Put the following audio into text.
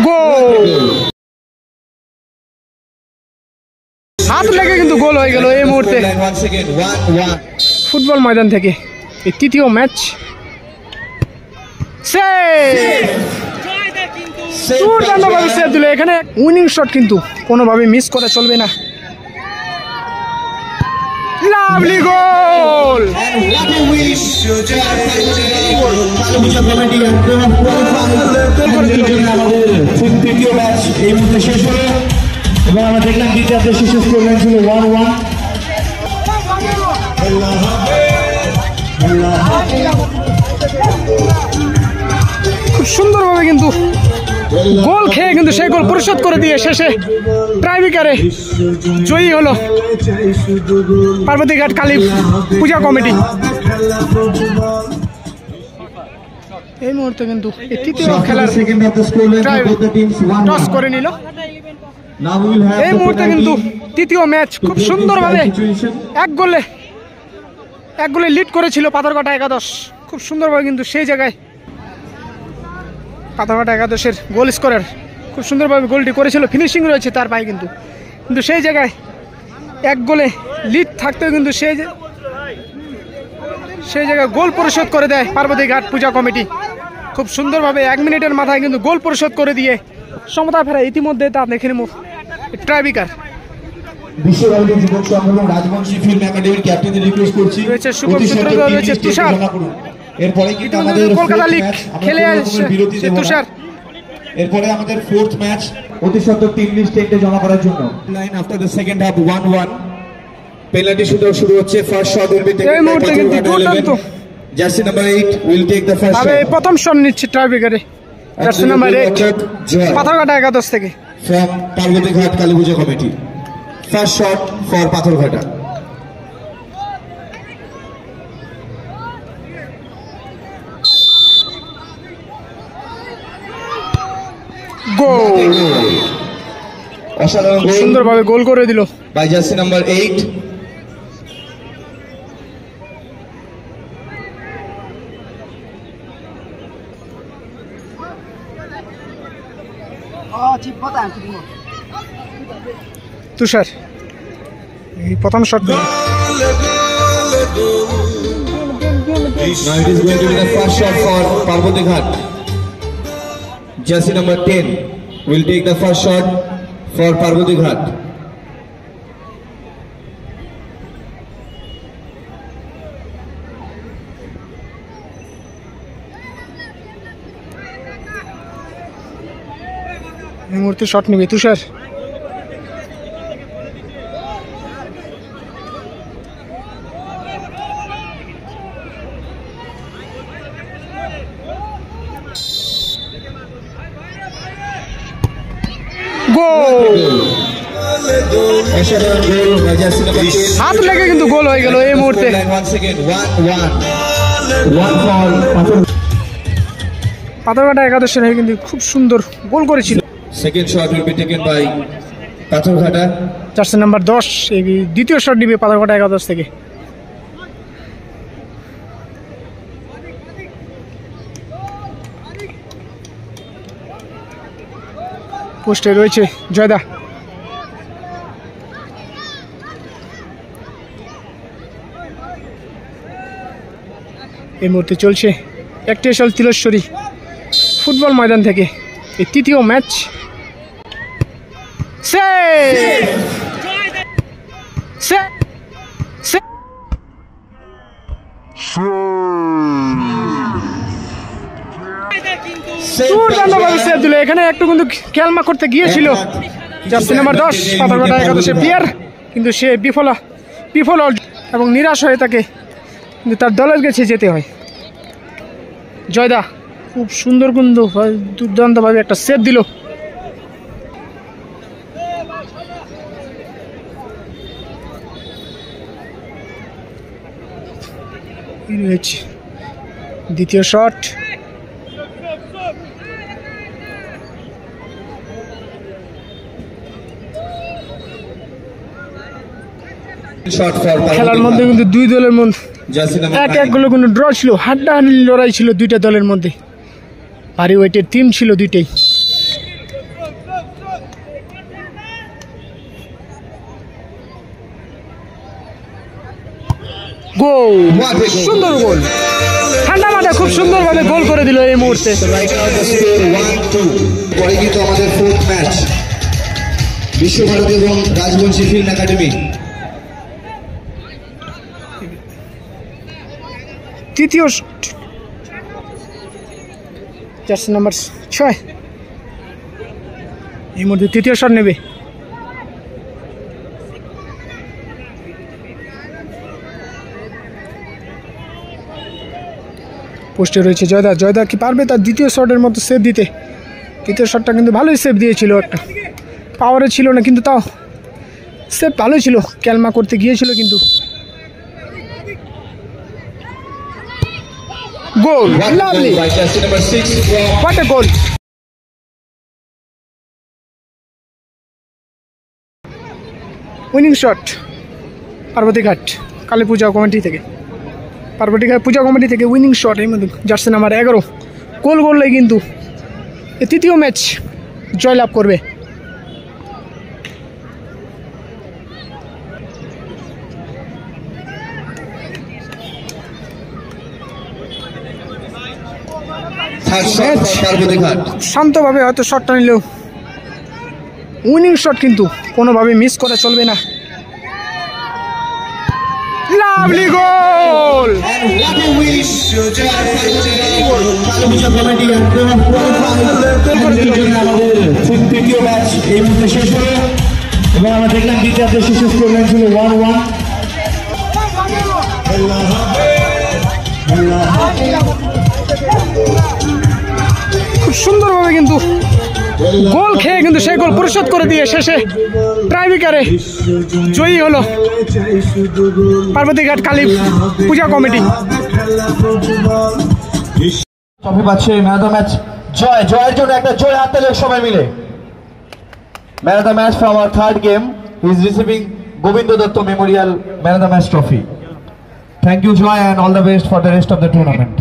গোল, হাত লেগে কিন্তু গোল হয়ে গেল এই মুহূর্তে ফুটবল ময়দান থেকে। এই তৃতীয় ম্যাচ দিল এখানে। উইনিং শট কিন্তু কোনোভাবে মিস করা চলবে না। লাভলি গোল, তৃতীয় ম্যাচ এই মুহূর্তে শেষ হলো এবং আমরা দেখলাম দ্বিতীয়ার্ধের শেষ স্কোর লাইন ছিল 1-1। খুব সুন্দরভাবে কিন্তু গোল খেয়ে কিন্তু সেই গোল পরিশোধ করে দিয়ে শেষে ট্রাইব্রেকারে জয়ী হলো পার্বতীঘাট কালী পূজা কমিটি। এই মুহূর্তে কিন্তু তৃতীয় খেলার টস করে নিল। এই মুহূর্তে কিন্তু তৃতীয় ম্যাচ খুব সুন্দরভাবে এক গোলে লিড করেছিল পাথরঘাটা একাদশ। খুব সুন্দরভাবে কিন্তু সেই জায়গায় পাথরঘাটা একাদশের গোল স্কোরার খুব সুন্দরভাবে গোলটি করেছিল। ফিনিশিং রয়েছে তার পায়ে কিন্তু সেই জায়গায় এক গোলে লিড থাকতেও কিন্তু সেই জায়গায় গোল পরিশোধ করে দেয় পার্বতীঘাট পূজা কমিটি। খুব সুন্দরভাবে 1 মিনিটের মাথায় কিন্তু গোল পরিশোধ করে দিয়ে সমতা ফেরা ইতিমধ্যে তা দেখে নেব ট্রাইব্রেকার। বিশ্বভারতী যুবক সংঘ এবং রাজবংশী ফিল্ম একাডেমির ক্যাপ্টেনদের রিকোয়েস্ট করছি রয়েছে শুভম সূত্র, রয়েছে তুষার। এরপরে কিন্তু আমাদের কলকাতা লিগ খেলে আসছে তুষার। এরপরে আমাদের ফোর্থ ম্যাচ অতি সত্বর টিম লিস্ট টেন্টে জমা করার জন্য। Line after the second half 1-1 penalty শুরু হচ্ছে। First shot will be taken by Patharghata. Jersey number 8 will take the first shot. প্রথম শট নিচ্ছে ট্রাইব্রেকারে জার্সি নাম্বার 8 পাথরঘাটা একাদশ থেকে from Parbatighat Kali Puja committee. First shot for Patharghata. Goal, অসাধারণ গোল, সুন্দরভাবে গোল করে দিল বাই জার্সি নাম্বার 8। তুষার। এই প্রথম shot Now it is going to be the first shot for Parbatighat. Jersey number 10 will take the first shot for Parbatighat. এই মুহূর্তে shot নেবে তুষার। হাত লেগে কিন্তু গোল হয়ে গেল এই মুহূর্তে। পাথরঘাটা একাদশের হয়ে কিন্তু খুব সুন্দর গোল করেছিল। Second shot will be taken by Patharghata. Jersey number 10 এই দ্বিতীয় শট দিবে পাথরঘাটা একাদশ থেকে। পোস্টে রয়েছে জয়দা। এই মুহূর্তে চলছে একটেশল তিলেশ্বরী ফুটবল ময়দান থেকে এই তৃতীয় ম্যাচ। এখানে একটু কিন্তু খেলমা করতে গিয়েছিল জার্সি নাম্বার 10 পাথরঘাটা একাদশের প্লেয়ার, কিন্তু সে বিফল এবং নিরাশ হয়ে তাকে কিন্তু তার দলের কাছে যেতে হয়। জয়দা খুব সুন্দর কিন্তু দুর্দান্তভাবে একটা সেভ দিল। দ্বিতীয় শট খেলার মধ্যে কিন্তু দুই দলের মধ্যে এক গোলে কিন্তু ড্র ছিল, হাড্ডাহাড্ডি লড়াই ছিল দুইটা দলের মধ্যে। ভারী ওয়েটের টিম ছিল দুইটাই। গোল, সুন্দর গোল, ঠান্ডা মাথায় খুব সুন্দরভাবে গোল করে দিল এই মুহূর্তে। পরে কিন্তু আমাদের ফোর্থ ম্যাচ বিশ্বভারতী এবং রাজবংশী ফিল্ম একাডেমি। তৃতীয় জার্সি নাম্বার 6 এই মুহূর্তে তৃতীয় শট নেবে। পোস্টে রয়েছে জয়দা, জয়দা কি পারবে তার দ্বিতীয় শটের মতো সেভ দিতে? তৃতীয় শটটা কিন্তু ভালোই সেভ দিয়েছিল, একটা পাওয়ারে ছিল না কিন্তু তাও সেভ ভালোই ছিল, ক্যালমা করতে গিয়েছিল কিন্তু goal, lovely, what a goal. Winning shot Parbatighat Kali Puja committee থেকে, পার্বতীঘাট পূজা কমিটি থেকে উইনিং শট এই মধ্যে জার্সি নাম্বার 11 গোল করলেই কিন্তু এই তৃতীয় ম্যাচ জয়লাভ করবে। শান্তভাবে হয়তো শটটা নিলেও উইনিং শট কিন্তু কোনোভাবে মিস করা চলবে না। লাভলি গোল, তৃতীয় ম্যাচ এই মুহূর্তে শেষ হলো এবং আমরা দেখলাম দ্বিতীয় শেষ স্কোর লাইন ছিল 1-1। খুব সুন্দরভাবে কিন্তু গোল খেয়ে কিন্তু সেই গোল পরিশোধ করে দিয়ে শেষে ট্রাইব্রেকারে জয়ী হলো পার্বতীঘাট কালী পূজা কমিটি। ট্রফি পাচ্ছে man of the match Joy, জয়ের জন্য একটা জয় হাত তালি সবাই মিলে। Man of the match from our third game is receiving Gobinda Dutta memorial man of the match trophy. Thank you, Joy, and all the best for the rest of the tournament.